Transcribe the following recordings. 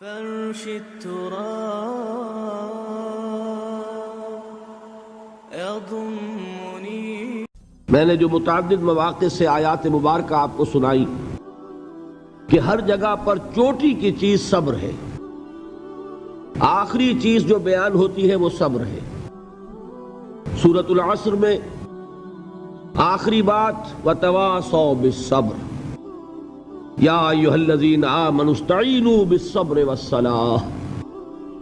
فرش التراب يضمني. میں نے جو متعدد مواقع سے آیات مبارکہ آپ کو سنائی کہ ہر جگہ پر چوٹی کی چیز صبر ہے، آخری چیز جو بیان ہوتی ہے وہ صبر ہے۔ سورۃ العصر میں آخری بات وَتَوَاصَوْا بِالصَّبْرِ یا ایھا الذین آمنوا استعینوا بالصبر والصلاۃ،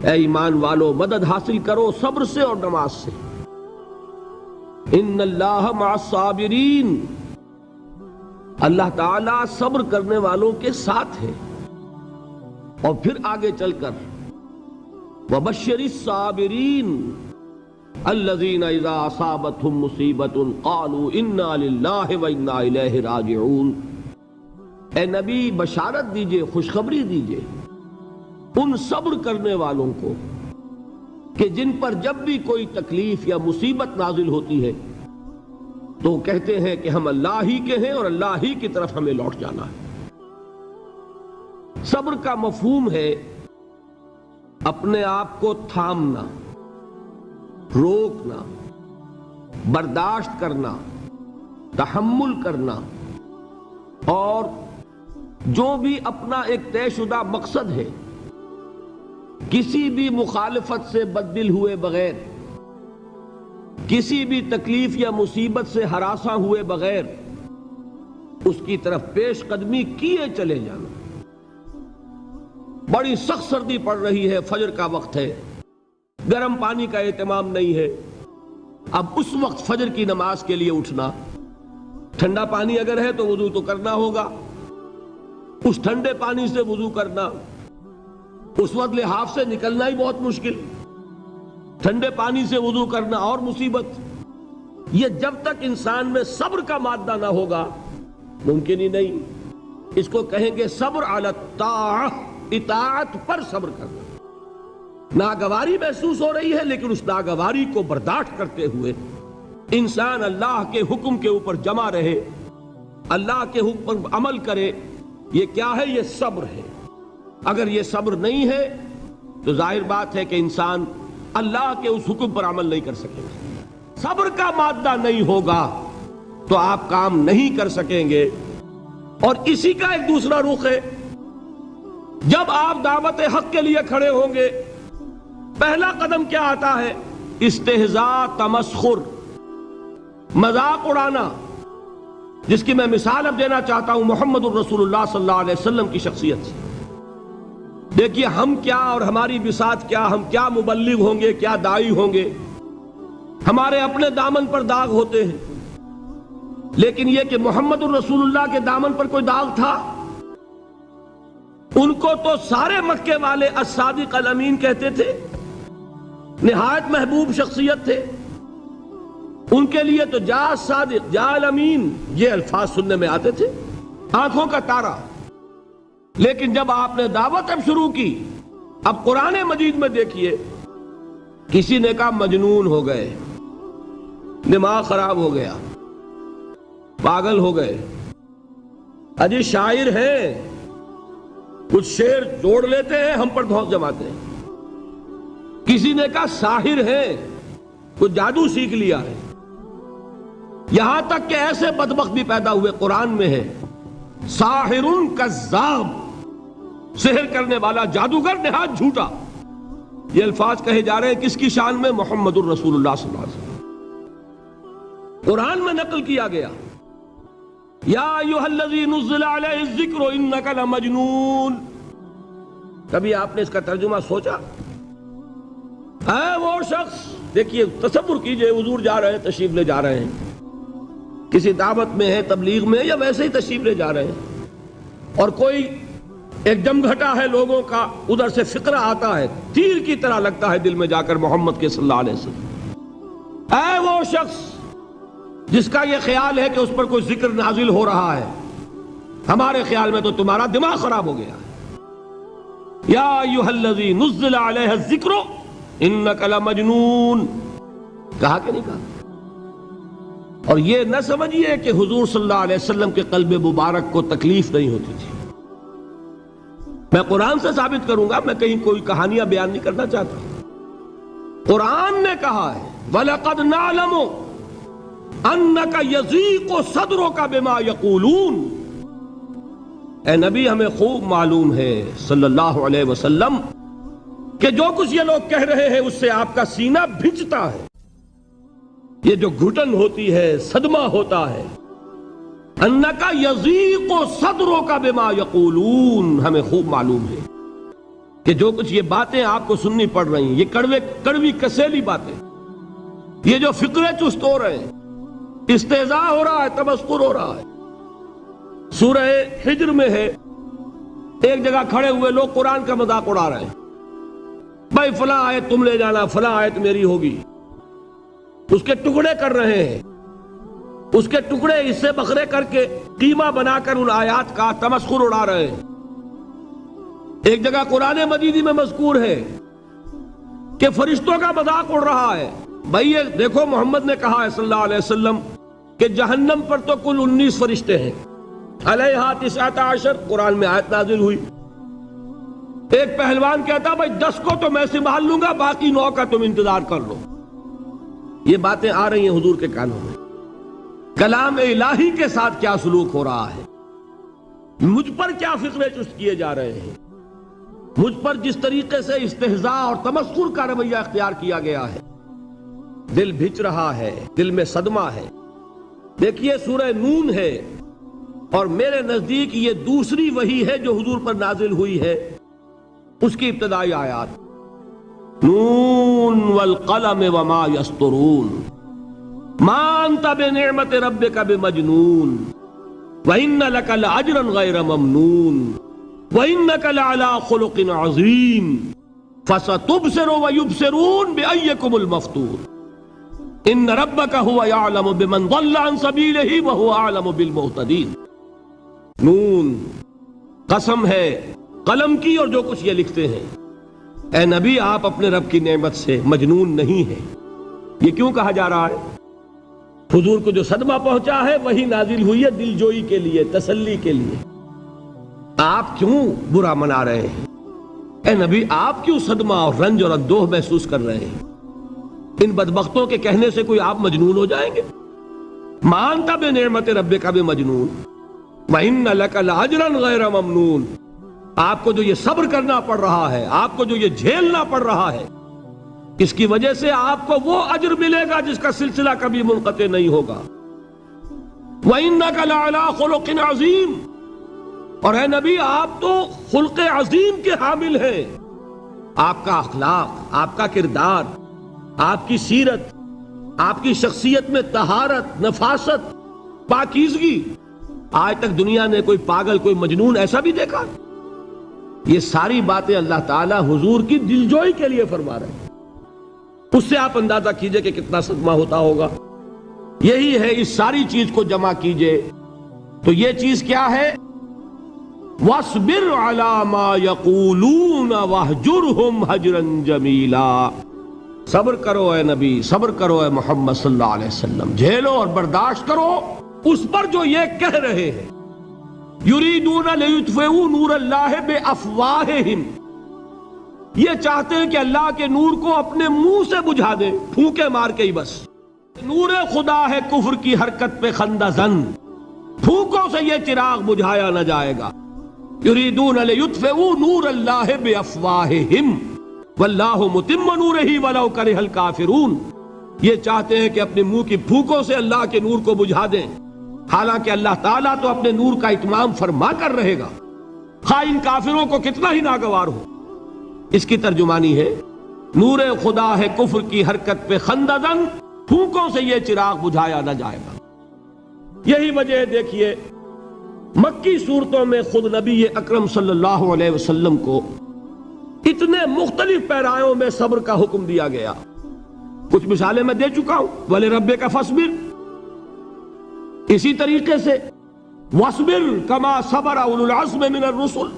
اے ایمان والو مدد حاصل کرو صبر سے اور نماز سے۔ ان اللہ مع الصابرین، اللہ تعالیٰ صبر کرنے والوں کے ساتھ ہے۔ اور پھر آگے چل کر وبشر الصابرین الذین اذا اصابتهم مصیبۃ قالوا انا للہ وانا الیہ راجعون، اے نبی بشارت دیجئے، خوشخبری دیجئے ان صبر کرنے والوں کو کہ جن پر جب بھی کوئی تکلیف یا مصیبت نازل ہوتی ہے تو کہتے ہیں کہ ہم اللہ ہی کے ہیں اور اللہ ہی کی طرف ہمیں لوٹ جانا ہے۔ صبر کا مفہوم ہے اپنے آپ کو تھامنا، روکنا، برداشت کرنا، تحمل کرنا، اور جو بھی اپنا ایک طے شدہ مقصد ہے کسی بھی مخالفت سے بددل ہوئے بغیر، کسی بھی تکلیف یا مصیبت سے ہراساں ہوئے بغیر اس کی طرف پیش قدمی کیے چلے جانا۔ بڑی سخت سردی پڑ رہی ہے، فجر کا وقت ہے، گرم پانی کا اہتمام نہیں ہے، اب اس وقت فجر کی نماز کے لیے اٹھنا، ٹھنڈا پانی اگر ہے تو وضو تو کرنا ہوگا، اس ٹھنڈے پانی سے وضو کرنا، اس وقت لحاف سے نکلنا ہی بہت مشکل، ٹھنڈے پانی سے وضو کرنا اور مصیبت۔ یہ جب تک انسان میں صبر کا مادہ نہ ہوگا ممکن ہی نہیں۔ اس کو کہیں گے صبر علی الطاعہ، اطاعت پر صبر کرنا۔ ناگواری محسوس ہو رہی ہے لیکن اس ناگواری کو برداشت کرتے ہوئے انسان اللہ کے حکم کے اوپر جمع رہے، اللہ کے حکم پر عمل کرے۔ یہ کیا ہے؟ یہ صبر ہے۔ اگر یہ صبر نہیں ہے تو ظاہر بات ہے کہ انسان اللہ کے اس حکم پر عمل نہیں کر سکے گا۔ صبر کا مادہ نہیں ہوگا تو آپ کام نہیں کر سکیں گے۔ اور اسی کا ایک دوسرا رخ ہے، جب آپ دعوت حق کے لیے کھڑے ہوں گے پہلا قدم کیا آتا ہے؟ استہزاء، تمسخر، مذاق اڑانا، جس کی میں مثال اب دینا چاہتا ہوں محمد الرسول اللہ صلی اللہ علیہ وسلم کی شخصیت سے۔ دیکھیے ہم کیا اور ہماری بساط کیا، ہم کیا مبلغ ہوں گے، کیا داعی ہوں گے، ہمارے اپنے دامن پر داغ ہوتے ہیں، لیکن یہ کہ محمد الرسول اللہ کے دامن پر کوئی داغ تھا؟ ان کو تو سارے مکے والے الصادق الامین کہتے تھے، نہایت محبوب شخصیت تھے، ان کے لیے تو جا صادق، جا الامین، یہ الفاظ سننے میں آتے تھے، آنکھوں کا تارا۔ لیکن جب آپ نے دعوت اب شروع کی، اب قرآن مجید میں دیکھیے کسی نے کہا مجنون ہو گئے، دماغ خراب ہو گیا، پاگل ہو گئے، اجی شاعر ہیں، کچھ شعر جوڑ لیتے ہیں ہم پر دھوس جماتے ہیں۔ کسی نے کہا ساحر ہے، کچھ جادو سیکھ لیا ہے، یہاں تک کہ ایسے بدبخت بھی پیدا ہوئے، قرآن میں ہے ساحر کذاب، سحر کرنے والا جادوگر نہایت جھوٹا۔ یہ الفاظ کہے جا رہے ہیں کس کی شان میں؟ محمد الرسول اللہ صلی اللہ علیہ وسلم۔ قرآن میں نقل کیا گیا یا ایھا الذی نزل علیہ الذکر انک لمجنون۔ کبھی آپ نے اس کا ترجمہ سوچا؟ اے وہ شخص، دیکھیے تصور کیجئے حضور جا رہے ہیں، تشریف لے جا رہے ہیں، کسی دعوت میں ہے، تبلیغ میں، یا ویسے ہی تشریف لے جا رہے ہیں، اور کوئی ایک جمگھٹا ہے لوگوں کا، ادھر سے فقرہ آتا ہے، تیر کی طرح لگتا ہے دل میں جا کر محمد کے صلی اللہ علیہ وسلم۔ اے وہ شخص جس کا یہ خیال ہے کہ اس پر کوئی ذکر نازل ہو رہا ہے، ہمارے خیال میں تو تمہارا دماغ خراب ہو گیا ہے۔ یا ایھا الذی نزل علیہ الذکر انک لمجنون، کہا کہ نہیں کہا؟ اور یہ نہ سمجھیے کہ حضور صلی اللہ علیہ وسلم کے قلب مبارک کو تکلیف نہیں ہوتی تھی، میں قرآن سے ثابت کروں گا، میں کہیں کوئی کہانیاں بیان نہیں کرنا چاہتا. قرآن نے کہا ہے وَلَقَدْ نَعْلَمُ أَنَّكَ يَضِيقُ صَدْرُكَ بِمَا يَقُولُونَ. اے نبی ہمیں خوب معلوم ہے صلی اللہ علیہ وسلم کہ جو کچھ یہ لوگ کہہ رہے ہیں اس سے آپ کا سینہ بھجتا ہے، یہ جو گھٹن ہوتی ہے، صدمہ ہوتا ہے. انک یضیق صدرک بما یقولون، ہمیں خوب معلوم ہے کہ جو کچھ یہ باتیں آپ کو سننی پڑ رہی ہیں، یہ کڑوی کسیلی باتیں، یہ جو فقرے چست ہو رہے ہیں، استہزاء ہو رہا ہے، تمسخر ہو رہا ہے. سورہ حجر میں ہے، ایک جگہ کھڑے ہوئے لوگ قرآن کا مذاق اڑا رہے ہیں. بھائی فلاں آیت تم لے جانا، فلاں آیت میری ہوگی. اس کے ٹکڑے کر رہے ہیں، اس کے ٹکڑے حصے بکھرے کر کے قیمہ بنا کر ان آیات کا تمسخر اڑا رہے ہیں. ایک جگہ قرآن مجید میں مذکور ہے کہ فرشتوں کا مذاق اڑ رہا ہے. بھائی یہ دیکھو محمد نے کہا ہے صلی اللہ علیہ وسلم کہ جہنم پر تو کل 19 فرشتے ہیں، علیہا 19 قرآن میں آیت نازل ہوئی. ایک پہلوان کہتا بھائی 10 کو تو میں سنبھال لوں گا، باقی 9 کا تم انتظار کر لو. یہ باتیں آ رہی ہیں حضور کے کانوں میں. کلام الہی کے ساتھ کیا سلوک ہو رہا ہے، مجھ پر کیا فقرے چست کیے جا رہے ہیں، مجھ پر جس طریقے سے استہزاء اور تمسخر کا رویہ اختیار کیا گیا ہے. دل بھج رہا ہے، دل میں صدمہ ہے. دیکھیے سورہ نون ہے، اور میرے نزدیک یہ دوسری وحی ہے جو حضور پر نازل ہوئی ہے. اس کی ابتدائی آیات نون والقلم وما یسطرون ما انت بنعمت ربک بمجنون وان لک لاجرا غیر ممنون وانک لعلی خلق عظیم فستبصر ویبصرون بأیکم المفتون ان ربک هو یعلم بمن ضل عن سبیلہ وهو اعلم بالمہتدین. نون قسم ہے قلم کی اور جو کچھ یہ لکھتے ہیں. اے نبی آپ اپنے رب کی نعمت سے مجنون نہیں ہیں. یہ کیوں کہا جا رہا ہے؟ حضور کو جو صدمہ پہنچا ہے وہی نازل ہوئی ہے دل جوئی کے لیے، تسلی کے لیے. آپ کیوں برا منا رہے ہیں؟ اے نبی آپ کیوں صدمہ اور رنج اور اندوہ محسوس کر رہے ہیں؟ ان بدبختوں کے کہنے سے کوئی آپ مجنون ہو جائیں گے؟ مانتا بے نعمت ربک بمجنون وَإِنَّ لَكَ لَأَجْرًا غَيْرَ مَمْنُونَ. آپ کو جو یہ صبر کرنا پڑ رہا ہے، آپ کو جو یہ جھیلنا پڑ رہا ہے، اس کی وجہ سے آپ کو وہ اجر ملے گا جس کا سلسلہ کبھی منقطع نہیں ہوگا. وَإِنَّكَ لَعَلَىٰ خُلُقٍ عَظِيمٍ. اور اے نبی آپ تو خلق عظیم کے حامل ہیں. آپ کا اخلاق، آپ کا کردار، آپ کی سیرت، آپ کی شخصیت میں طہارت، نفاست، پاکیزگی، آج تک دنیا نے کوئی پاگل، کوئی مجنون ایسا بھی دیکھا؟ یہ ساری باتیں اللہ تعالیٰ حضور کی دلجوئی کے لیے فرما رہے ہیں. اس سے آپ اندازہ کیجئے کہ کتنا صدمہ ہوتا ہوگا. یہی ہے، اس ساری چیز کو جمع کیجئے تو یہ چیز کیا ہے؟ وَاصْبِرْ عَلَىٰ مَا يَقُولُونَ وَاهْجُرْهُمْ هَجْرًا جَمِيلًا. صبر کرو اے نبی، صبر کرو اے محمد صلی اللہ علیہ وسلم، جھیلو اور برداشت کرو اس پر جو یہ کہہ رہے ہیں. یریدون لیطفئوا نور اللہ بافواہہم. یہ چاہتے ہیں کہ اللہ کے نور کو اپنے منہ سے بجھا دیں، پھونکے مار کے ہی بس. نور خدا ہے کفر کی حرکت پہ خندہ زن، پھونکوں سے یہ چراغ بجھایا نہ جائے گا. یریدون لیطفئوا نور اللہ بافواہہم واللہ متم نورہ ولو کرہ الکافرون. یہ چاہتے ہیں کہ اپنے منہ کی پھونکوں سے اللہ کے نور کو بجھا دیں، حالانکہ اللہ تعالیٰ تو اپنے نور کا اتمام فرما کر رہے گا، خواہ ان کافروں کو کتنا ہی ناگوار ہو. اس کی ترجمانی ہے نور خدا ہے کفر کی حرکت پہ خندہ زن، پھونکوں سے یہ چراغ بجھایا نہ جائے گا. یہی وجہ ہے دیکھیے مکی صورتوں میں خود نبی اکرم صلی اللہ علیہ وسلم کو اتنے مختلف پیرایوں میں صبر کا حکم دیا گیا. کچھ مثالیں میں دے چکا ہوں. وَلِرَبِّكَ فَاصْبِرْ، اسی طریقے سے وَاصْبِرْ كَمَا صَبَرَ أُولُو الْعَزْمِ مِنَ الرُّسُلِ.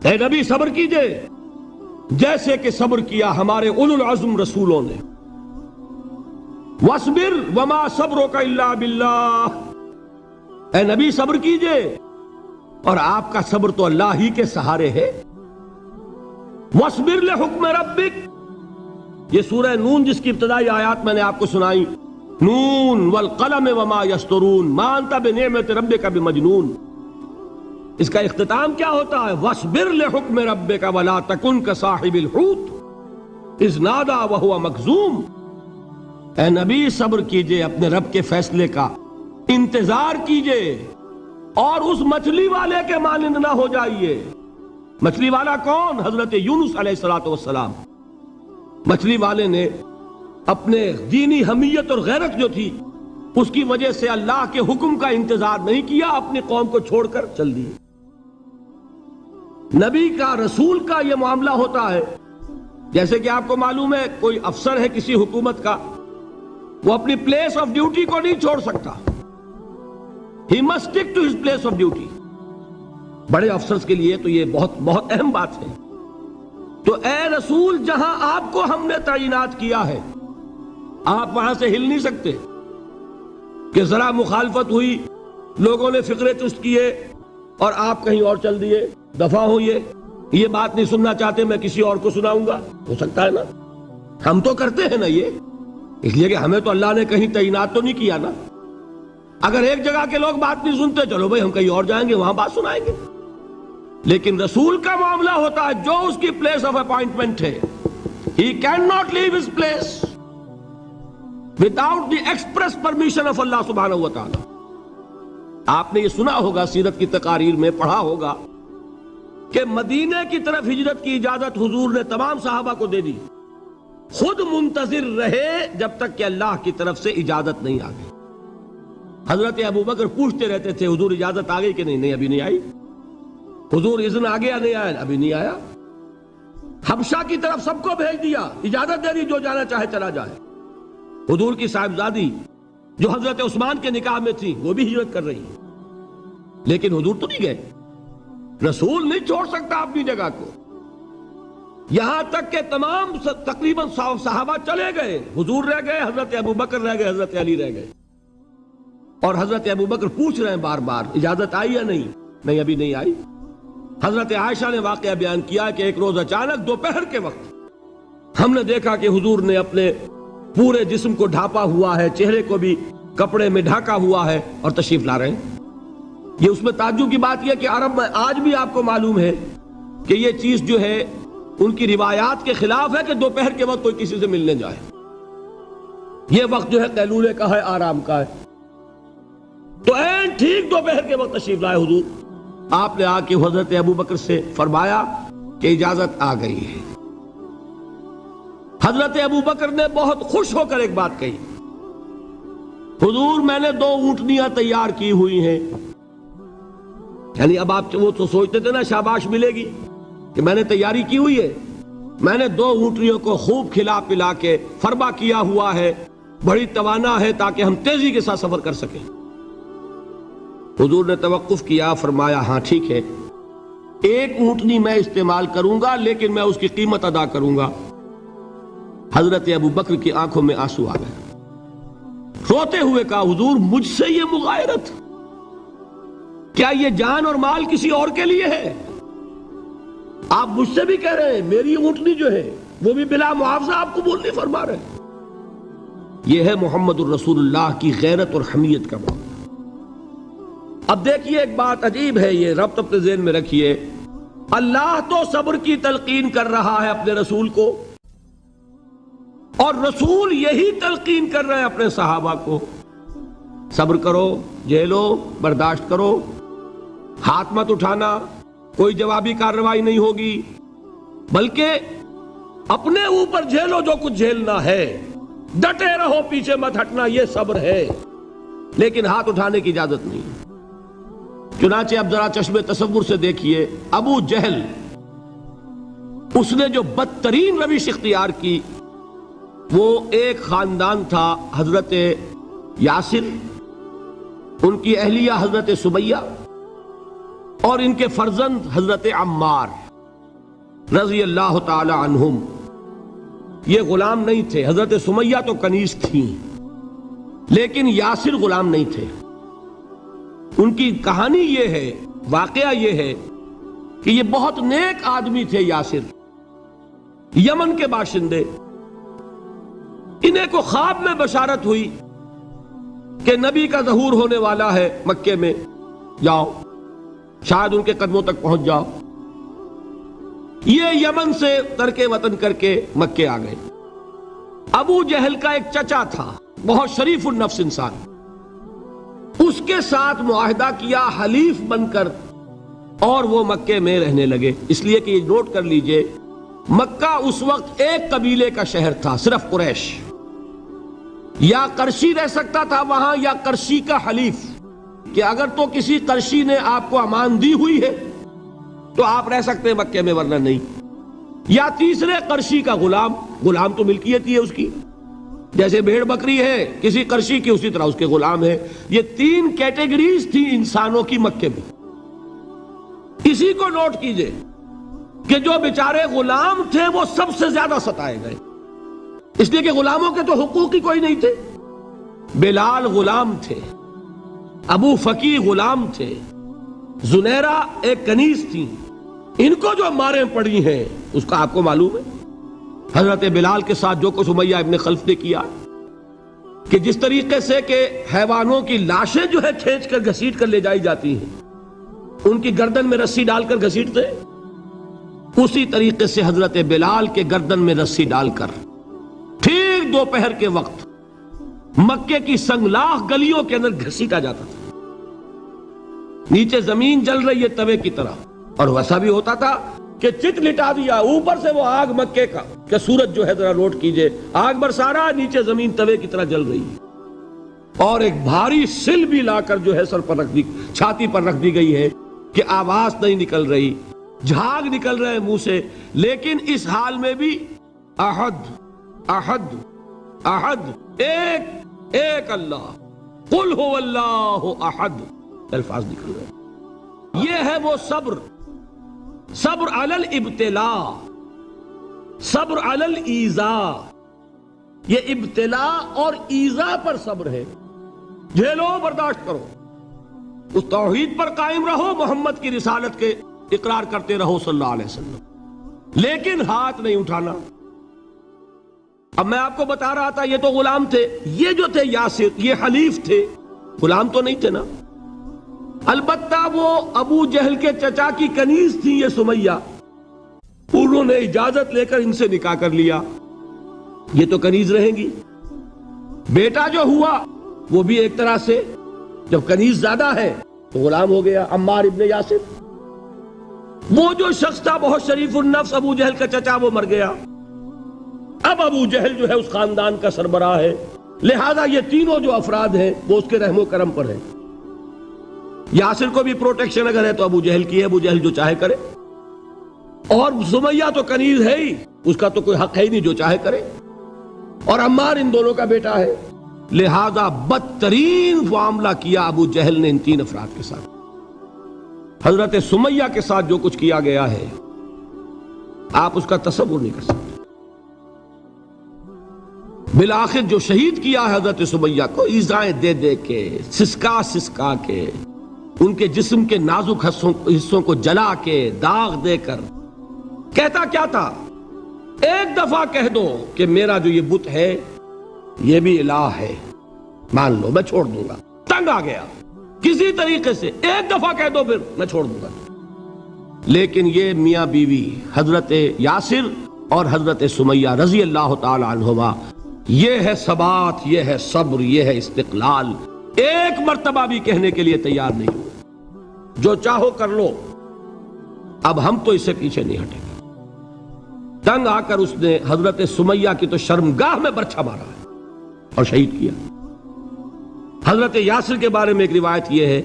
اے نبی صبر کیجئے جیسے کہ صبر کیا ہمارے اولو العزم رسولوں نے. وَاصْبِرْ وَمَا صَبْرُكَ إِلَّا بِاللَّهِ. اے نبی صبر کیجئے اور آپ کا صبر تو اللہ ہی کے سہارے ہے. وَاصْبِرْ لِحُکْمِ رَبِّكَ، یہ سورہ نون جس کی ابتدائی آیات میں نے آپ کو سنائی، نون والقلم وما یسطرون ما انت بنعمت ربک بمجنون، اس کا اختتام کیا ہوتا ہے؟ وَاصْبِرْ لِحُکْمِ رَبِّكَ وَلَا تَكُنْ كَصَاحِبِ الْحُوتِ اِذْ نَادَىٰ وَهُوَ مَكْظُومٌ. اے نبی صبر کیجئے اپنے رب کے فیصلے کا، انتظار کیجئے اور اس مچھلی والے کے مانند نہ ہو جائیے. مچھلی والا کون؟ حضرت یونس علیہ السلام. مچھلی والے نے اپنے دینی حمیت اور غیرت جو تھی اس کی وجہ سے اللہ کے حکم کا انتظار نہیں کیا، اپنی قوم کو چھوڑ کر چل دیے. نبی کا، رسول کا یہ معاملہ ہوتا ہے. جیسے کہ آپ کو معلوم ہے کوئی افسر ہے کسی حکومت کا، وہ اپنی پلیس آف ڈیوٹی کو نہیں چھوڑ سکتا. He must stick to his place of duty. بڑے افسرز کے لیے تو یہ بہت بہت اہم بات ہے. تو اے رسول، جہاں آپ کو ہم نے تعینات کیا ہے آپ وہاں سے ہل نہیں سکتے کہ ذرا مخالفت ہوئی، لوگوں نے فقرے چست کیے اور آپ کہیں اور چل دیے. دفعہ ہوئیے، یہ بات نہیں سننا چاہتے، میں کسی اور کو سناؤں گا. ہو سکتا ہے نا؟ ہم تو کرتے ہیں نا یہ، اس لیے کہ ہمیں تو اللہ نے کہیں تعینات تو نہیں کیا نا. اگر ایک جگہ کے لوگ بات نہیں سنتے، چلو بھائی ہم کہیں اور جائیں گے، وہاں بات سنائیں گے. لیکن رسول کا معاملہ ہوتا ہے جو اس کی پلیس آف اپوائنٹمنٹ ہے، he cannot leave his place without the express permission of اللہ سبحانہ و تعالی. آپ نے یہ سنا ہوگا، سیرت کی تقاریر میں پڑھا ہوگا کہ مدینے کی طرف ہجرت کی اجازت حضور نے تمام صحابہ کو دے دی، خود منتظر رہے جب تک کہ اللہ کی طرف سے اجازت نہیں آ گئی. حضرت ابو بکر پوچھتے رہتے تھے حضور اجازت آ گئی کہ نہیں؟ نہیں ابھی نہیں آئی. حضور اذن آ گیا؟ نہیں آیا. ابھی نہیں آیا. حبشہ کی طرف سب کو بھیج دیا، اجازت دے دی جو جانا چاہے چلا جائے. حضور کی صاحبزادی جو حضرت عثمان کے نکاح میں تھی وہ بھی ہجرت کر رہی، لیکن حضور تو نہیں گئے. رسول نہیں چھوڑ سکتا اپنی جگہ کو. یہاں تک کہ تمام تقریباً صحابہ چلے گئے، حضور رہ گئے، حضرت ابو بکر رہ گئے، حضرت علی رہ گئے. اور حضرت ابو بکر پوچھ رہے ہیں بار بار اجازت آئی یا نہیں؟ نہیں ابھی نہیں آئی. حضرت عائشہ نے واقعہ بیان کیا کہ ایک روز اچانک دوپہر کے وقت ہم نے دیکھا کہ حضور نے اپنے پورے جسم کو ڈھانپا ہوا ہے، چہرے کو بھی کپڑے میں ڈھانکا ہوا ہے اور تشریف لا رہے ہیں. یہ اس میں تعجب کی بات یہ کہ عرب میں آج بھی آپ کو معلوم ہے کہ یہ چیز جو ہے ان کی روایات کے خلاف ہے کہ دوپہر کے وقت کوئی کسی سے ملنے جائے. یہ وقت جو ہے قیلولے کا ہے، آرام کا ہے. تو این ٹھیک دوپہر کے وقت تشریف لائے حضور. آپ نے آ کے حضرت ابو بکر سے فرمایا کہ اجازت آ گئی ہے. حضرت ابو بکر نے بہت خوش ہو کر ایک بات کہی، حضور میں نے 2 اونٹنیاں تیار کی ہوئی ہیں. یعنی اب آپ وہ تو سوچتے تھے نا شاباش ملے گی کہ میں نے تیاری کی ہوئی ہے. میں نے 2 اونٹنیوں کو خوب کھلا پلا کے فربا کیا ہوا ہے، بڑی توانا ہے تاکہ ہم تیزی کے ساتھ سفر کر سکیں. حضور نے توقف کیا، فرمایا ہاں ٹھیک ہے، 1 اونٹنی میں استعمال کروں گا لیکن میں اس کی قیمت ادا کروں گا. حضرت ابو بکر کی آنکھوں میں آنسو آ گئے. روتے ہوئے کہا حضور مجھ سے یہ مغایرت، کیا یہ جان اور مال کسی اور کے لیے ہے؟ آپ مجھ سے بھی کہہ رہے ہیں میری اونٹنی جو ہے وہ بھی بلا معاوضہ آپ قبول نہیں فرما رہے. یہ ہے محمد الرسول اللہ کی غیرت اور حمیت کا معاملہ. اب دیکھیے ایک بات عجیب ہے، یہ ربط اپنے ذہن میں رکھیے. اللہ تو صبر کی تلقین کر رہا ہے اپنے رسول کو، اور رسول یہی تلقین کر رہے ہیں اپنے صحابہ کو. صبر کرو، جھیلو، برداشت کرو، ہاتھ مت اٹھانا، کوئی جوابی کارروائی نہیں ہوگی، بلکہ اپنے اوپر جھیلو جو کچھ جھیلنا ہے، ڈٹے رہو، پیچھے مت ہٹنا، یہ صبر ہے. لیکن ہاتھ اٹھانے کی اجازت نہیں. چنانچہ اب ذرا چشم تصور سے دیکھیے، ابو جہل اس نے جو بدترین روش اختیار کی وہ ایک خاندان تھا، حضرت یاسر، ان کی اہلیہ حضرت سمیہ اور ان کے فرزند حضرت عمار رضی اللہ تعالی عنہم. یہ غلام نہیں تھے. حضرت سمیہ تو کنیز تھیں لیکن یاسر غلام نہیں تھے. ان کی کہانی یہ ہے واقعہ یہ ہے کہ یہ بہت نیک آدمی تھے یاسر، یمن کے باشندے۔ انہیں کو خواب میں بشارت ہوئی کہ نبی کا ظہور ہونے والا ہے مکے میں، جاؤ شاید ان کے قدموں تک پہنچ جاؤ۔ یہ یمن سے ترک وطن کر کے مکے آ گئے۔ ابو جہل کا ایک چچا تھا، بہت شریف النفس انسان، اس کے ساتھ معاہدہ کیا حلیف بن کر، اور وہ مکے میں رہنے لگے۔ اس لیے کہ یہ نوٹ کر لیجئے، مکہ اس وقت ایک قبیلے کا شہر تھا، صرف قریش۔ یا قرشی رہ سکتا تھا وہاں، یا قرشی کا حلیف، کہ اگر تو کسی قرشی نے آپ کو امان دی ہوئی ہے تو آپ رہ سکتے ہیں مکے میں، ورنہ نہیں۔ یا تیسرے قرشی کا غلام، غلام تو ملکیت ہی ہے اس کی، جیسے بھیڑ بکری ہے کسی قرشی کی، اسی طرح اس کے غلام ہے۔ یہ تین کیٹیگریز تھی انسانوں کی مکے میں۔ اسی کو نوٹ کیجئے کہ جو بیچارے غلام تھے وہ سب سے زیادہ ستائے گئے، اس لیے کہ غلاموں کے تو حقوق ہی کوئی نہیں تھے۔ بلال غلام تھے، ابو فقی غلام تھے، زنیرہ ایک کنیز تھی۔ ان کو جو ماریں پڑی ہیں اس کا آپ کو معلوم ہے۔ حضرت بلال کے ساتھ جو کچھ امیہ ابن خلف نے کیا، کہ جس طریقے سے کہ حیوانوں کی لاشیں جو ہے کھینچ کر گھسیٹ کر لے جائی جاتی ہیں، ان کی گردن میں رسی ڈال کر گھسیٹتے، اسی طریقے سے حضرت بلال کے گردن میں رسی ڈال کر ٹھیک دوپہر کے وقت مکے کی سنگلاخ گلیوں کے اندر گھسیٹا جاتا تھا۔ نیچے زمین جل رہی ہے توے کی طرح، اور ویسا بھی ہوتا تھا کہ چت لٹا دیا، اوپر سے وہ آگ مکے کا، کہ سورج جو ہے ذرا نوٹ کیجئے، آگ برسا رہا، نیچے زمین توے کی طرح جل رہی ہے، اور ایک بھاری سل بھی لا کر جو ہے سر پر رکھ دی، چھاتی پر رکھ دی گئی ہے کہ آواز نہیں نکل رہی، جھاگ نکل رہے منہ سے، لیکن اس حال میں بھی احد احد احد، ایک ایک اللہ، قل هو اللہ احد، الفاظ نکل رہے۔ یہ ہے وہ صبر، صبر علی الابتلاء، صبر علی الایذاء۔ یہ ابتلاء اور ایذاء پر صبر ہے، جھیلو برداشت کرو، اس توحید پر قائم رہو، محمد کی رسالت کے اقرار کرتے رہو صلی اللہ علیہ وسلم، لیکن ہاتھ نہیں اٹھانا۔ اب میں آپ کو بتا رہا تھا یہ تو غلام تھے، یہ جو تھے یاسر یہ حلیف تھے، غلام تو نہیں تھے نا۔ البتہ وہ ابو جہل کے چچا کی کنیز تھی یہ سمیہ، انہوں نے اجازت لے کر ان سے نکاح کر لیا، یہ تو کنیز رہیں گی۔ بیٹا جو ہوا وہ بھی ایک طرح سے، جب کنیز زیادہ ہے تو غلام ہو گیا، عمار ابن یاسر۔ وہ جو شخص تھا بہت شریف النفس ابو جہل کا چچا، وہ مر گیا۔ اب ابو جہل جو ہے اس خاندان کا سربراہ ہے، لہذا یہ تینوں جو افراد ہیں وہ اس کے رحم و کرم پر ہیں۔ یاسر کو بھی پروٹیکشن اگر ہے تو ابو جہل کی ہے، ابو جہل جو چاہے کرے، اور سمیہ تو کنیز ہے ہی، اس کا تو کوئی حق ہے ہی نہیں، جو چاہے کرے، اور عمار ان دونوں کا بیٹا ہے، لہذا بدترین معاملہ کیا ابو جہل نے ان تین افراد کے ساتھ۔ حضرت سمیہ کے ساتھ جو کچھ کیا گیا ہے آپ اس کا تصور نہیں کر سکتے۔ بالآخر جو شہید کیا حضرت سمیہ کو ایذائیں دے دے کے، سسکا سسکا کے، ان کے جسم کے نازک حصوں کو جلا کے، داغ دے کر، کہتا کیا تھا، ایک دفعہ کہہ دو کہ میرا جو یہ بت ہے یہ بھی الہ ہے، مان لو میں چھوڑ دوں گا۔ تنگ آ گیا، کسی طریقے سے ایک دفعہ کہہ دو پھر میں چھوڑ دوں گا۔ لیکن یہ میاں بیوی حضرت یاسر اور حضرت سمیہ رضی اللہ تعالی عنہما، یہ ہے ثبات، یہ ہے صبر، یہ ہے استقلال، ایک مرتبہ بھی کہنے کے لیے تیار نہیں ہوئے، جو چاہو کر لو، اب ہم تو اس سے پیچھے نہیں ہٹیں گے۔ تنگ آ کر اس نے حضرت سمیہ کی تو شرمگاہ میں برچھا مارا ہے اور شہید کیا۔ حضرت یاسر کے بارے میں ایک روایت یہ ہے،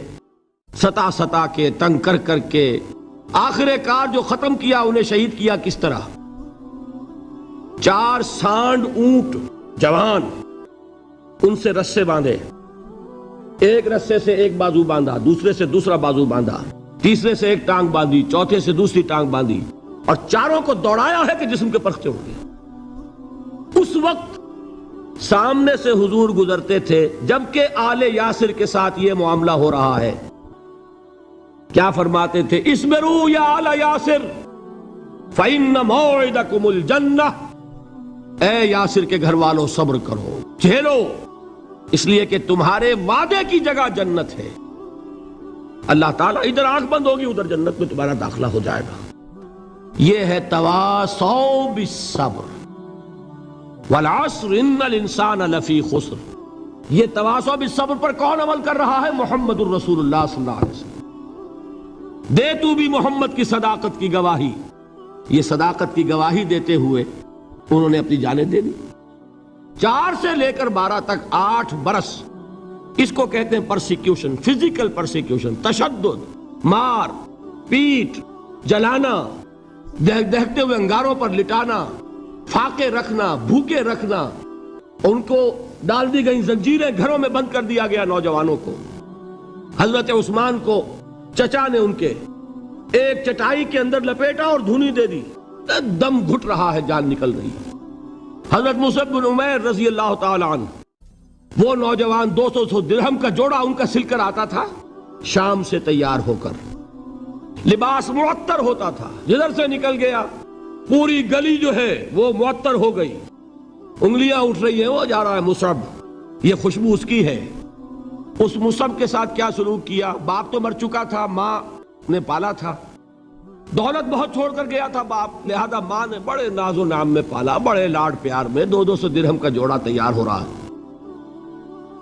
ستا ستا کے، تنگ کر کر کے، آخر کار جو ختم کیا، انہیں شہید کیا کس طرح، 4 سانڈ اونٹ جوان، ان سے رسے باندھے، ایک رسے سے ایک بازو باندھا، دوسرے سے دوسرا بازو باندھا، تیسرے سے ایک ٹانگ باندھی، چوتھے سے دوسری ٹانگ باندھی، اور چاروں کو دوڑایا ہے کہ جسم کے پرخچے اڑ گئے۔ اس وقت سامنے سے حضور گزرتے تھے جبکہ آل یاسر کے ساتھ یہ معاملہ ہو رہا ہے، کیا فرماتے تھے؟ اسبروا یا آل یاسر فإن موعدکم الجنہ، اے یاسر کے گھر والوں صبر کرو، جھیلو، اس لیے کہ تمہارے وعدے کی جگہ جنت ہے۔ اللہ تعالیٰ ادھر آنکھ بند ہوگی ادھر جنت میں تمہارا داخلہ ہو جائے گا۔ یہ ہے تواصوا بالصبر، والعصر ان الانسان لفی خسر۔ یہ تواصوا بالصبر پر کون عمل کر رہا ہے؟ محمد الرسول اللہ صلی اللہ علیہ وسلم۔ دے تو بھی محمد کی صداقت کی گواہی۔ یہ صداقت کی گواہی دیتے ہوئے انہوں نے اپنی جانیں دے دی۔ 4 سے لے کر 12 تک 8 برس، اس کو کہتے ہیں پرسیکیوشن، فزیکل پرسیکیوشن، تشدد، مار پیٹ، جلانا، دہتے ہوئے انگاروں پر لٹانا، فاقے رکھنا، بھوکے رکھنا، ان کو ڈال دی گئی زنجیریں، گھروں میں بند کر دیا گیا نوجوانوں کو۔ حضرت عثمان کو چچا نے ان کے ایک چٹائی کے اندر لپیٹا اور دھونی دے دی، دم گھٹ رہا ہے، جان نکل رہی ہے۔ حضرت مصعب بن عمیر رضی اللہ تعالی عنہ، وہ نوجوان 200 درہم کا جوڑا ان کا سل کر آتا تھا شام سے تیار ہو کر، لباس معطر ہوتا تھا، جدھر سے نکل گیا پوری گلی جو ہے وہ معطر ہو گئی، انگلیاں اٹھ رہی ہیں، وہ جا رہا ہے مصعب، یہ خوشبو اس کی ہے۔ اس مصعب کے ساتھ کیا سلوک کیا؟ باپ تو مر چکا تھا، ماں نے پالا تھا، دولت بہت چھوڑ کر گیا تھا باپ، لہذا ماں نے بڑے ناز و نام میں پالا، بڑے لاڈ پیار میں 200 درہم کا جوڑا تیار ہو رہا ہے۔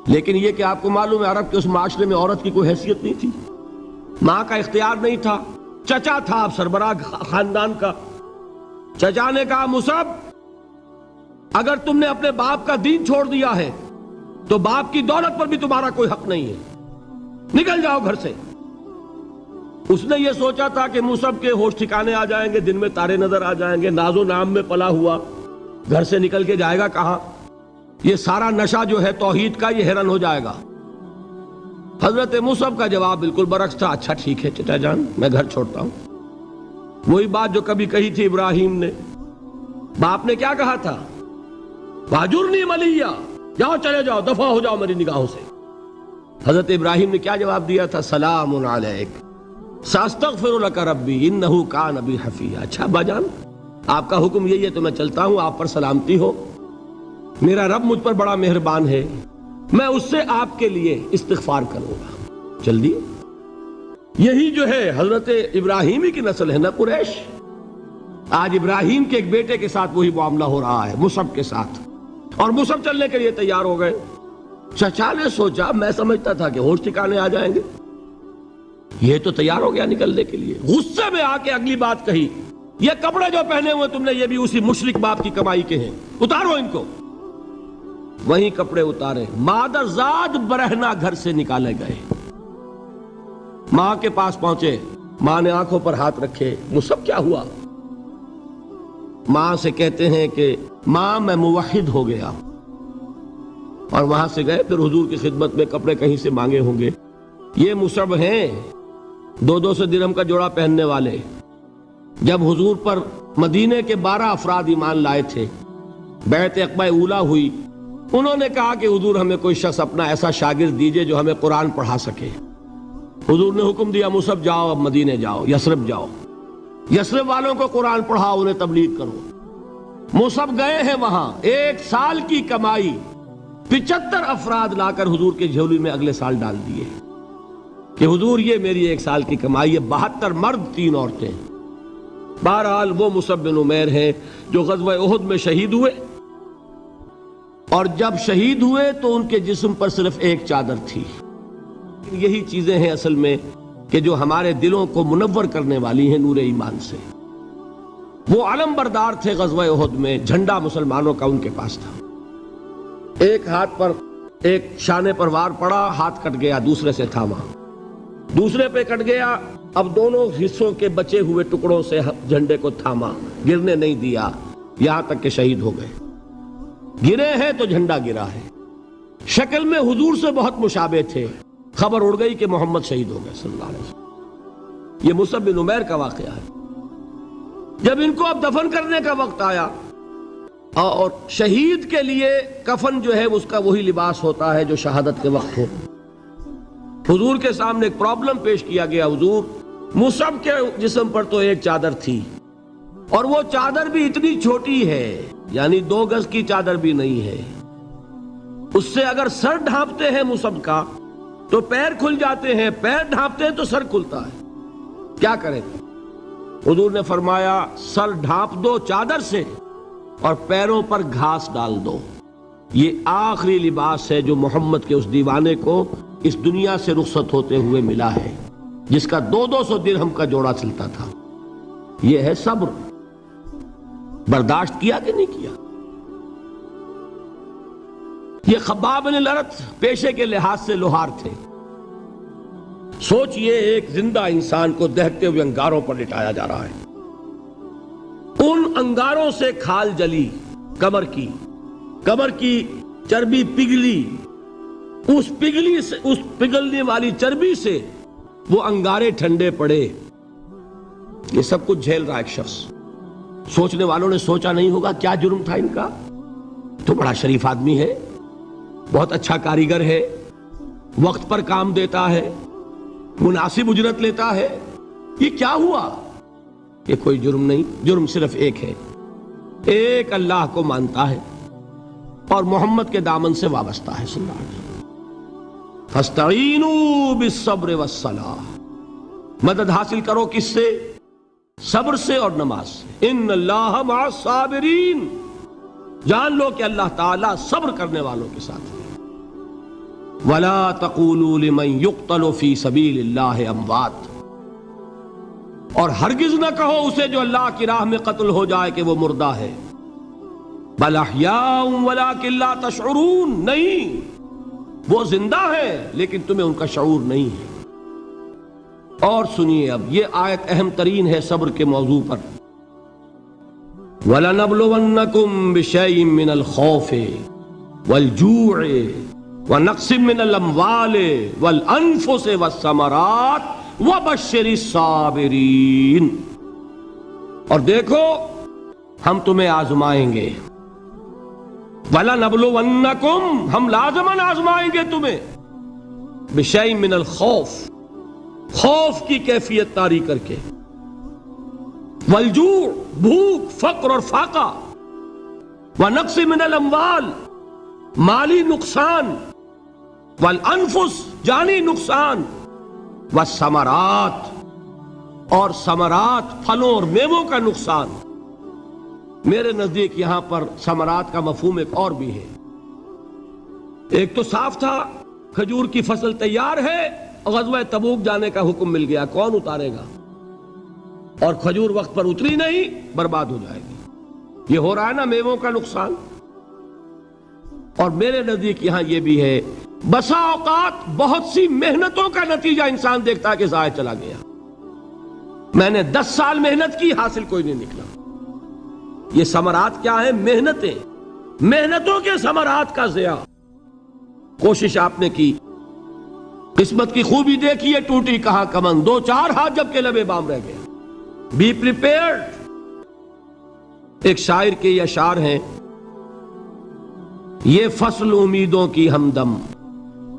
لیکن یہ کہ آپ کو معلوم ہے عرب کے اس معاشرے میں عورت کی کوئی حیثیت نہیں تھی، ماں کا اختیار نہیں تھا، چچا تھا آپ سربراہ خاندان کا۔ چچا نے کہا مصعب، اگر تم نے اپنے باپ کا دین چھوڑ دیا ہے تو باپ کی دولت پر بھی تمہارا کوئی حق نہیں ہے، نکل جاؤ گھر سے۔ اس نے یہ سوچا تھا کہ مصعب کے ہوش ٹھکانے آ جائیں گے، دن میں تارے نظر آ جائیں گے، ناز و نام میں پلا ہوا گھر سے نکل کے جائے گا کہاں؟ یہ سارا نشہ جو ہے توحید کا یہ حیران ہو جائے گا۔ حضرت مصعب کا جواب بالکل برعکس تھا، اچھا ٹھیک ہے چچا جان، میں گھر چھوڑتا ہوں۔ وہی بات جو کبھی کہی تھی ابراہیم نے، باپ نے کیا کہا تھا؟ واجرنی ملیہ، جاؤ چلے جاؤ، دفع ہو جاؤ میری نگاہوں سے۔ حضرت ابراہیم نے کیا جواب دیا تھا؟ سلام علیک ساستغفر لک ربی انہ کان بی حفیہ۔ اچھا ابا جان، آپ کا حکم یہی ہے تو میں چلتا ہوں، آپ پر سلامتی ہو، میرا رب مجھ پر بڑا مہربان ہے، میں اس سے آپ کے لیے استغفار کروں گا، جلدی۔ یہی جو ہے حضرت ابراہیمی کی نسل ہے نا قریش۔ آج ابراہیم کے ایک بیٹے کے ساتھ وہی معاملہ ہو رہا ہے مصعب کے ساتھ، اور مصعب چلنے کے لیے تیار ہو گئے۔ چچا نے سوچا، میں سمجھتا تھا کہ ہوش ٹھکانے آ جائیں گے، یہ تو تیار ہو گیا نکلنے کے لیے۔ غصے میں آ کے اگلی بات کہی، یہ کپڑے جو پہنے ہوئے تم نے یہ بھی اسی مشرک باپ کی کمائی کے ہیں، اتارو ان کو۔ وہیں کپڑے اتارے، مادر زاد برہنہ گھر سے نکالے گئے۔ ماں کے پاس پہنچے، ماں نے آنکھوں پر ہاتھ رکھے، مصعب کیا ہوا؟ ماں سے کہتے ہیں کہ ماں میں موحد ہو گیا، اور وہاں سے گئے، پھر حضور کی خدمت میں کپڑے کہیں سے مانگے ہوں گے۔ یہ مصعب ہیں 200 درہم کا جوڑا پہننے والے۔ جب حضور پر مدینے کے 12 افراد ایمان لائے تھے، بیعت عقبہ اولا ہوئی، انہوں نے کہا کہ حضور ہمیں کوئی شخص اپنا ایسا شاگرد دیجئے جو ہمیں قرآن پڑھا سکے۔ حضور نے حکم دیا مصعب جاؤ، اب مدینے جاؤ، یثرب جاؤ، یثرب والوں کو قرآن پڑھاؤ، انہیں تبلیغ کرو۔ مصعب گئے ہیں وہاں، 1 سال کی کمائی 75 افراد لا کر حضور کے جھولی میں اگلے سال ڈال دیے کہ حضور یہ میری 1 سال کی کمائی ہے، 72 مرد 3 عورتیں۔ بہرحال وہ مصعب بن عمیر ہیں جو غزوہ احد میں شہید ہوئے، اور جب شہید ہوئے تو ان کے جسم پر صرف ایک چادر تھی۔ یہی چیزیں ہیں اصل میں کہ جو ہمارے دلوں کو منور کرنے والی ہیں نور ایمان سے۔ وہ علم بردار تھے غزوہ احد میں، جھنڈا مسلمانوں کا ان کے پاس تھا۔ ایک ہاتھ پر ایک شانے پر وار پڑا، ہاتھ کٹ گیا، دوسرے سے تھاما، دوسرے پہ کٹ گیا، اب دونوں حصوں کے بچے ہوئے ٹکڑوں سے جھنڈے کو تھاما، گرنے نہیں دیا، یہاں تک کہ شہید ہو گئے۔ گرے ہیں تو جھنڈا گرا ہے۔ شکل میں حضور سے بہت مشابہ تھے، خبر اڑ گئی کہ محمد شہید ہو گئے صلی اللہ علیہ وسلم۔ یہ مصعب بن عمیر کا واقعہ ہے۔ جب ان کو اب دفن کرنے کا وقت آیا، اور شہید کے لیے کفن جو ہے اس کا وہی لباس ہوتا ہے جو شہادت کے وقت ہو، حضور کے سامنے ایک پرابلم پیش کیا گیا، حضور مصعب کے جسم پر تو ایک چادر تھی، اور وہ چادر بھی اتنی چھوٹی ہے، یعنی 2 گز کی چادر بھی نہیں ہے۔ اس سے اگر سر ڈھانپتے ہیں مصعب کا تو پیر کھل جاتے ہیں، پیر ڈھانپتے ہیں تو سر کھلتا ہے۔ کیا کریں؟ حضور نے فرمایا سر ڈھانپ دو چادر سے اور پیروں پر گھاس ڈال دو۔ یہ آخری لباس ہے جو محمد کے اس دیوانے کو اس دنیا سے رخصت ہوتے ہوئے ملا ہے، جس کا 200 درہم کا جوڑا چلتا تھا۔ یہ ہے صبر۔ برداشت کیا کہ نہیں کیا؟ یہ خباب بن الارت پیشے کے لحاظ سے لوہار تھے۔ سوچئے ایک زندہ انسان کو دہتے ہوئے انگاروں پر لٹایا جا رہا ہے، ان انگاروں سے کھال جلی، کمر کی چربی پگھلی، اس پگھلنے والی چربی سے وہ انگارے ٹھنڈے پڑے۔ یہ سب کچھ جھیل رہا ایک شخص۔ سوچنے والوں نے سوچا نہیں ہوگا کیا جرم تھا ان کا؟ تو بڑا شریف آدمی ہے، بہت اچھا کاریگر ہے، وقت پر کام دیتا ہے، مناسب اجرت لیتا ہے، یہ کیا ہوا؟ یہ کوئی جرم نہیں، جرم صرف ایک ہے، ایک اللہ کو مانتا ہے اور محمد کے دامن سے وابستہ ہے صلی اللہ علیہ وسلم۔ فاستعینوا بالصبر والصلاۃ، مدد حاصل کرو کس سے؟ صبر سے اور نماز سے۔ ان اللہ مع الصابرین، جان لو کہ اللہ تعالیٰ صبر کرنے والوں کے ساتھ ہے۔ وَلَا تَقُولُوا لِمَنْ يُقْتَلُ فِي سَبِيلِ اللَّهِ أَمْوَاتٌ، اور ہرگز نہ کہو اسے جو اللہ کی راہ میں قتل ہو جائے کہ وہ مردہ ہے۔ بَلْ أَحْيَاءٌ وَلَكِنْ لَا تَشْعُرُونَ، نہیں، وہ زندہ ہے لیکن تمہیں ان کا شعور نہیں ہے۔ اور سنیے اب یہ آیت اہم ترین ہے صبر کے موضوع پر۔ وَلَنَبْلُوَنَّكُمْ بِشَيْءٍ مِّنَ الْخَوْفِ وَالْجُوعِ وَنَقْصٍ مِّنَ الْأَمْوَالِ وَالْأَنفُسِ وَالثَّمَرَاتِ وَبَشِّرِ الصَّابِرِينَ، اور دیکھو ہم تمہیں آزمائیں گے۔ وَلَنَبْلُوَنَّكُمْ، ہم لازماً آزمائیں گے تمہیں، بِشَيْءٍ مِّنَ الْخَوْفِ، خوف کی کیفیت طاری کر کے، والجوع، بھوک، فقر اور فاقہ، ونقص من الاموال، مالی نقصان، والانفس، جانی نقصان، والثمرات، اور ثمرات، پھلوں اور میووں کا نقصان۔ میرے نزدیک یہاں پر ثمرات کا مفہوم ایک اور بھی ہے۔ ایک تو صاف تھا کھجور کی فصل تیار ہے، غزوہ تبوک جانے کا حکم مل گیا، کون اتارے گا؟ اور کھجور وقت پر اتری نہیں، برباد ہو جائے گی۔ یہ ہو رہا ہے نا میووں کا نقصان۔ اور میرے نزدیک یہاں یہ بھی ہے، بسا اوقات بہت سی محنتوں کا نتیجہ انسان دیکھتا ہے کہ ضائع چلا گیا، میں نے 10 سال محنت کی، حاصل کوئی نہیں نکلا۔ یہ ثمرات کیا ہیں؟ محنتیں، محنتوں کے ثمرات کا ضیاع۔ کوشش آپ نے کی، قسمت کی خوبی دیکھیے، ٹوٹی کہاں کمن، 2-4 ہاتھ جب کے لبے بام رہ گئے۔ Be prepared. ایک شاعر کے یہ اشعار ہیں، یہ فصل امیدوں کی ہمدم،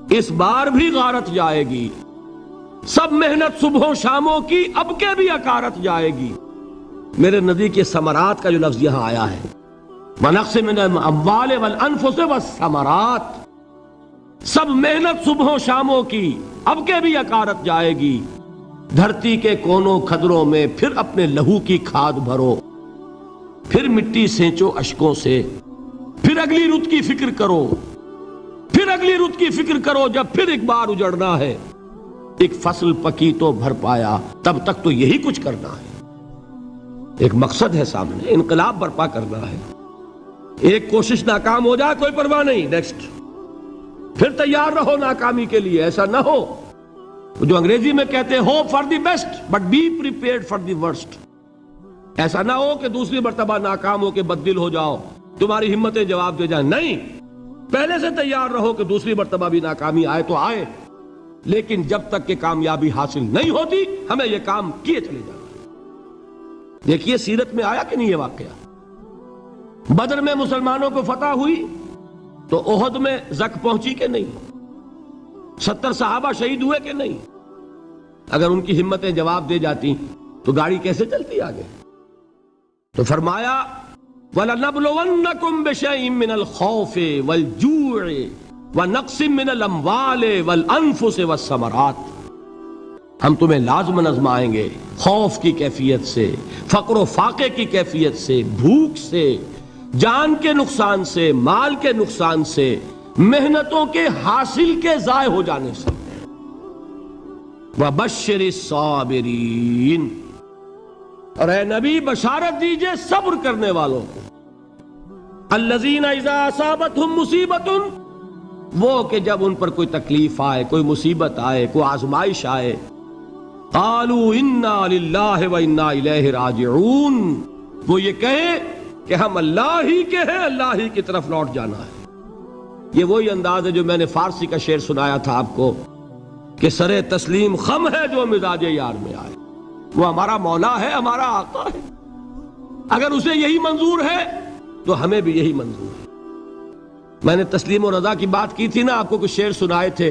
اس بار بھی غارت جائے گی، سب محنت صبحوں شاموں کی اب کے بھی اکارت جائے گی۔ میرے نزدیک یہ ثمرات کا جو لفظ یہاں آیا ہے، وَنَقْصٍ مِّنَ الْأَمْوَالِ وَالْأَنفُسِ وَالثَّمَرَاتِ، سب محنت صبحوں شاموں کی اب کے بھی اکارت جائے گی۔ دھرتی کے کونوں کھدروں میں پھر اپنے لہو کی کھاد بھرو، پھر مٹی سینچو اشکوں سے، پھر اگلی رت کی فکر کرو، پھر اگلی رت کی فکر کرو، جب پھر ایک بار اجڑنا ہے۔ ایک فصل پکی تو بھر پایا، تب تک تو یہی کچھ کرنا ہے۔ ایک مقصد ہے سامنے، انقلاب برپا کرنا ہے۔ ایک کوشش ناکام ہو جائے کوئی پرواہ نہیں، نیکسٹ، پھر تیار رہو ناکامی کے لیے۔ ایسا نہ ہو جو انگریزی میں کہتے ہیں hope for the best but be prepared for the worst. ایسا نہ ہو کہ دوسری مرتبہ ناکام ہو کے بددل ہو جاؤ، تمہاری ہمتیں جواب دے جائیں، نہیں، پہلے سے تیار رہو کہ دوسری مرتبہ بھی ناکامی آئے تو آئے، لیکن جب تک کہ کامیابی حاصل نہیں ہوتی ہمیں یہ کام کیے چلے جانا۔ دیکھیے سیرت میں آیا کہ نہیں یہ واقعہ؟ بدر میں مسلمانوں کو فتح ہوئی تو احد میں زک پہنچی کہ نہیں؟ 70 صحابہ شہید ہوئے کہ نہیں؟ اگر ان کی ہمتیں جواب دے جاتی تو گاڑی کیسے چلتی آگے؟ تو فرمایا وَلَنَبْلُوَنَّكُمْ بِشَيْءٍ مِّنَ الْخَوْفِ وَالْجُوعِ وَنَقْصٍ مِّنَ الْأَمْوَالِ وَالْأَنفُسِ وَالثَّمَرَاتِ، ہم تمہیں لازم آزمائیں گے خوف کی کیفیت سے، فقر و فاقے کی کیفیت سے، بھوک سے، جان کے نقصان سے، مال کے نقصان سے، محنتوں کے حاصل کے ضائع ہو جانے سے۔ وَبَشِّرِ الصَّابِرِينَ، اور اے نبی بشارت دیجئے صبر کرنے والوں کو۔ الَّذِينَ إِذَا أَصَابَتْهُمْ مُصِيبَةٌ، وہ کہ جب ان پر کوئی تکلیف آئے، کوئی مصیبت آئے، کوئی آزمائش آئے، قالوا انا للہ وانا الیہ راجعون، وہ یہ کہیں کہ ہم اللہ ہی کے ہیں، اللہ ہی کی طرف لوٹ جانا ہے۔ یہ وہی انداز ہے جو میں نے فارسی کا شعر سنایا تھا آپ کو کہ سر تسلیم خم ہے جو مزاج یار میں آئے۔ وہ ہمارا مولا ہے، ہمارا آقا ہے، اگر اسے یہی منظور ہے تو ہمیں بھی یہی منظور ہے۔ میں نے تسلیم و رضا کی بات کی تھی نا، آپ کو کچھ شعر سنائے تھے،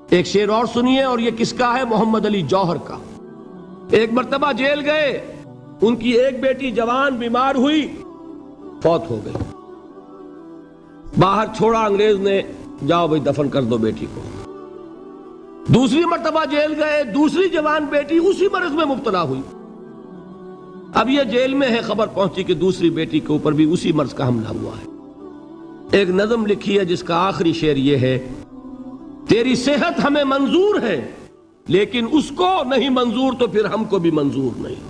ایک شعر اور سنیے، اور یہ کس کا ہے؟ محمد علی جوہر کا۔ ایک مرتبہ جیل گئے، ان کی ایک بیٹی جوان بیمار ہوئی، فوت ہو گئی، باہر چھوڑا انگریز نے، جاؤ بھائی دفن کر دو بیٹی کو۔ دوسری مرتبہ جیل گئے، دوسری جوان بیٹی اسی مرض میں مبتلا ہوئی۔ اب یہ جیل میں ہے، خبر پہنچی کہ دوسری بیٹی کے اوپر بھی اسی مرض کا حملہ ہوا ہے۔ ایک نظم لکھی ہے جس کا آخری شعر یہ ہے، تیری صحت ہمیں منظور ہے لیکن اس کو نہیں منظور تو پھر ہم کو بھی منظور نہیں۔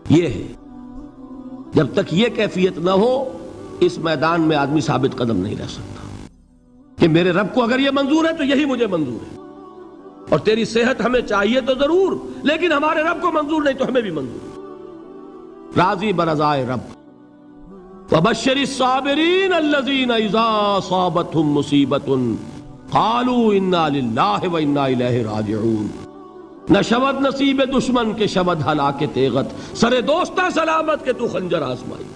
یہ ہے، جب تک یہ کیفیت نہ ہو اس میدان میں آدمی ثابت قدم نہیں رہ سکتا کہ میرے رب کو اگر یہ منظور ہے تو یہی مجھے منظور ہے، اور تیری صحت ہمیں چاہیے تو ضرور لیکن ہمارے رب کو منظور نہیں تو ہمیں بھی منظور۔ راضی برضائے رب۔ وَبَشِّرِ الصَّابِرِينَ الَّذِينَ إِذَا أَصَابَتْهُمْ مُصِيبَةٌ قَالُوا إِنَّا لِلَّهِ وَإِنَّا إِلَيْهِ رَاجِعُونَ۔ نہ شود نصیب دشمن کے شود ہلاک تیغت، سر دوستہ سلامت کے تو خنجر آزمائی۔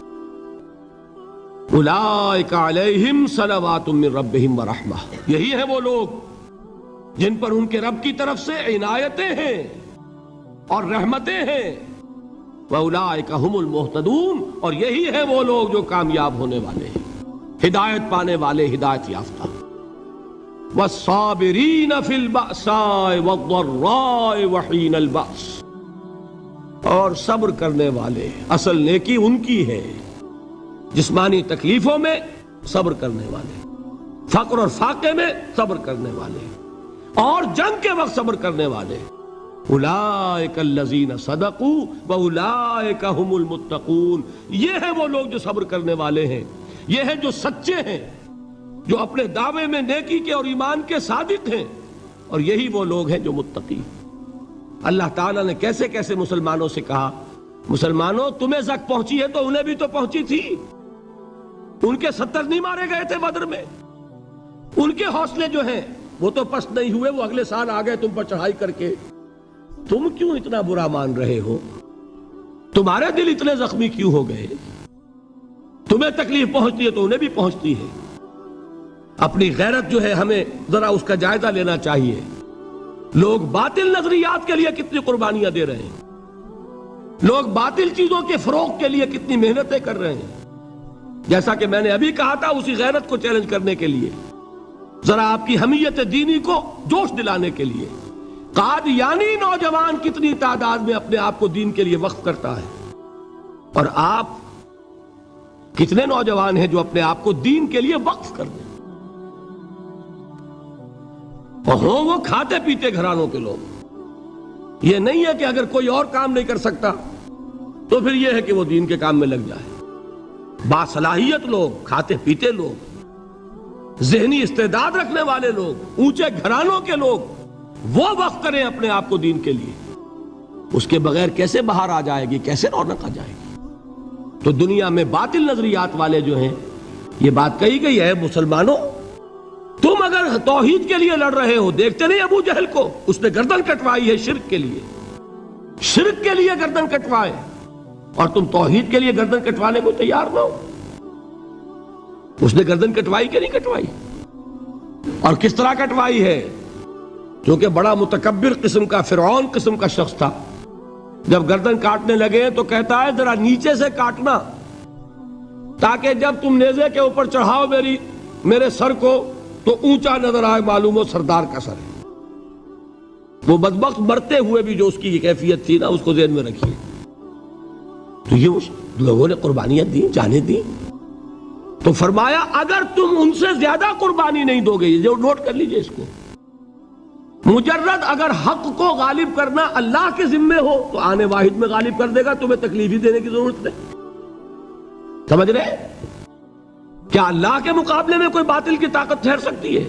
اولئک علیہم صلوات من ربہم ورحمہ، یہی ہیں وہ لوگ جن پر ان کے رب کی طرف سے عنایتیں ہیں اور رحمتیں ہیں۔ وَأُولَئِكَ هُمُ الْمُهْتَدُونَ، اور یہی ہیں وہ لوگ جو کامیاب ہونے والے ہیں، ہدایت پانے والے، ہدایت یافتہ۔ وَالصَّابِرِينَ فِي الْبَأْسَاءِ وَالضَّرَّاءِ وَحِينَ الْبَأْسِ، اور صبر کرنے والے، اصل نیکی ان کی ہے، جسمانی تکلیفوں میں صبر کرنے والے، فقر اور فاقے میں صبر کرنے والے، اور جنگ کے وقت صبر کرنے والے۔ اولئک الذین صدقوا واولئک هم المتقون، یہ ہیں وہ لوگ جو صبر کرنے والے ہیں، یہ ہیں جو سچے ہیں، جو اپنے دعوے میں نیکی کے اور ایمان کے صادق ہیں، اور یہی وہ لوگ ہیں جو متقی۔ اللہ تعالیٰ نے کیسے کیسے مسلمانوں سے کہا، مسلمانوں تمہیں زک پہنچی ہے تو انہیں بھی تو پہنچی تھی، ان کے 70 نہیں مارے گئے تھے بدر میں، ان کے حوصلے جو ہیں وہ تو پست نہیں ہوئے، وہ اگلے سال آ گئے تم پر چڑھائی کر کے، تم کیوں اتنا برا مان رہے ہو؟ تمہارے دل اتنے زخمی کیوں ہو گئے؟ تمہیں تکلیف پہنچتی ہے تو انہیں بھی پہنچتی ہے۔ اپنی غیرت جو ہے ہمیں ذرا اس کا جائزہ لینا چاہیے۔ لوگ باطل نظریات کے لیے کتنی قربانیاں دے رہے ہیں، لوگ باطل چیزوں کے فروغ کے لیے کتنی محنتیں کر رہے ہیں۔ جیسا کہ میں نے ابھی کہا تھا، اسی غیرت کو چیلنج کرنے کے لیے، ذرا آپ کی حمیت دینی کو جوش دلانے کے لیے، قادیانی نوجوان کتنی تعداد میں اپنے آپ کو دین کے لیے وقف کرتا ہے، اور آپ کتنے نوجوان ہیں جو اپنے آپ کو دین کے لیے وقف کر دیں، اور ہوں وہ کھاتے پیتے گھرانوں کے لوگ۔ یہ نہیں ہے کہ اگر کوئی اور کام نہیں کر سکتا تو پھر یہ ہے کہ وہ دین کے کام میں لگ جائے۔ باصلاحیت لوگ، کھاتے پیتے لوگ، ذہنی استعداد رکھنے والے لوگ، اونچے گھرانوں کے لوگ، وہ وقف کریں اپنے آپ کو دین کے لیے۔ اس کے بغیر کیسے باہر آ جائے گی، کیسے رونق آ جائے گی؟ تو دنیا میں باطل نظریات والے جو ہیں، یہ بات کہی گئی ہے، مسلمانوں تم اگر توحید کے لیے لڑ رہے ہو، دیکھتے نہیں ابو جہل کو، اس نے گردن کٹوائی ہے شرک کے لیے، شرک کے لیے گردن کٹوائے، اور تم توحید کے لیے گردن کٹوانے کو تیار نہ ہو۔ اس نے گردن کٹوائی کہ نہیں کٹوائی؟ اور کس طرح کٹوائی ہے؟ چونکہ بڑا متکبر قسم کا، فرعون قسم کا شخص تھا، جب گردن کاٹنے لگے تو کہتا ہے ذرا نیچے سے کاٹنا تاکہ جب تم نیزے کے اوپر چڑھاؤ میرے سر کو تو اونچا نظر آئے، معلوم ہو سردار کا سر ہے۔ وہ بدبخت مرتے ہوئے بھی جو اس کی یہ کیفیت تھی نا، اس کو ذہن میں رکھیے۔ تو یہ اس لوگوں نے قربانیاں دی، جانیں دی، تو فرمایا اگر تم ان سے زیادہ قربانی نہیں دو گے، جو نوٹ کر لیجئے اس کو، مجرد اگر حق کو غالب کرنا اللہ کے ذمے ہو تو آنے واحد میں غالب کر دے گا، تمہیں تکلیف ہی دینے کی ضرورت نہیں۔ سمجھ رہے؟ کیا اللہ کے مقابلے میں کوئی باطل کی طاقت ٹھہر سکتی ہے؟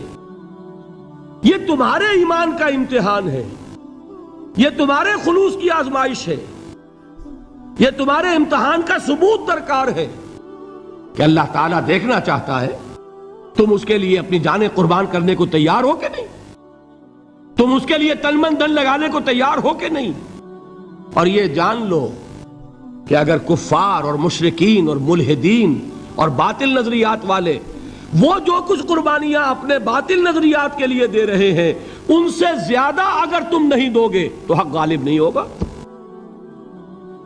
یہ تمہارے ایمان کا امتحان ہے، یہ تمہارے خلوص کی آزمائش ہے، یہ تمہارے امتحان کا ثبوت درکار ہے کہ اللہ تعالیٰ دیکھنا چاہتا ہے تم اس کے لیے اپنی جانیں قربان کرنے کو تیار ہو کہ نہیں، تم اس کے لیے تن من دھن لگانے کو تیار ہو کہ نہیں۔ اور یہ جان لو کہ اگر کفار اور مشرکین اور ملحدین اور باطل نظریات والے وہ جو کچھ قربانیاں اپنے باطل نظریات کے لیے دے رہے ہیں، ان سے زیادہ اگر تم نہیں دو گے تو حق غالب نہیں ہوگا۔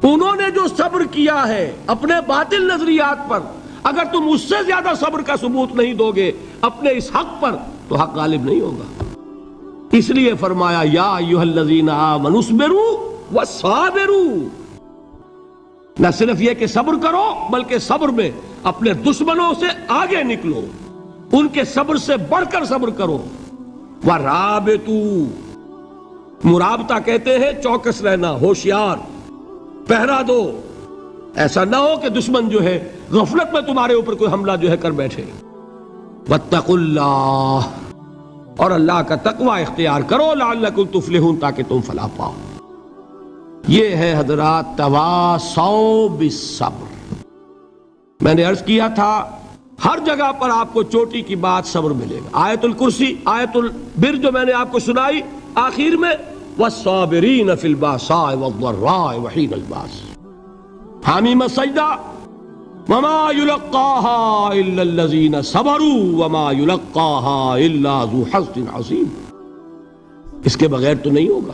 انہوں نے جو صبر کیا ہے اپنے باطل نظریات پر، اگر تم اس سے زیادہ صبر کا ثبوت نہیں دو گے اپنے اس حق پر تو حق غالب نہیں ہوگا۔ اس لیے فرمایا یا ایھا الذین آمنوا اصبروا وصابروا، نہ صرف یہ کہ صبر کرو بلکہ صبر میں اپنے دشمنوں سے آگے نکلو، ان کے صبر سے بڑھ کر صبر کرو۔ ورابطوا، مرابطہ کہتے ہیں چوکس رہنا، ہوشیار، پہرا دو، ایسا نہ ہو کہ دشمن جو ہے غفلت میں تمہارے اوپر کوئی حملہ جو ہے کر بیٹھے۔ واتقوا اللہ، اور اللہ کا تقوی اختیار کرو، لعلکم تفلحون، تاکہ تم فلاح پاؤ۔ یہ ہے حضرات تواصوا بالصبر۔ میں نے عرض کیا تھا ہر جگہ پر آپ کو چوٹی کی بات صبر ملے گا۔ آیت الکرسی، آیت البر جو میں نے آپ کو سنائی آخر میں، والصابرین فی الباساء والضراء وحین الباس، حامیم السجدہ، وما یلقاها الا الذین صبروا وما یلقاها الا ذو حظ عظیم۔ اس کے بغیر تو نہیں ہوگا۔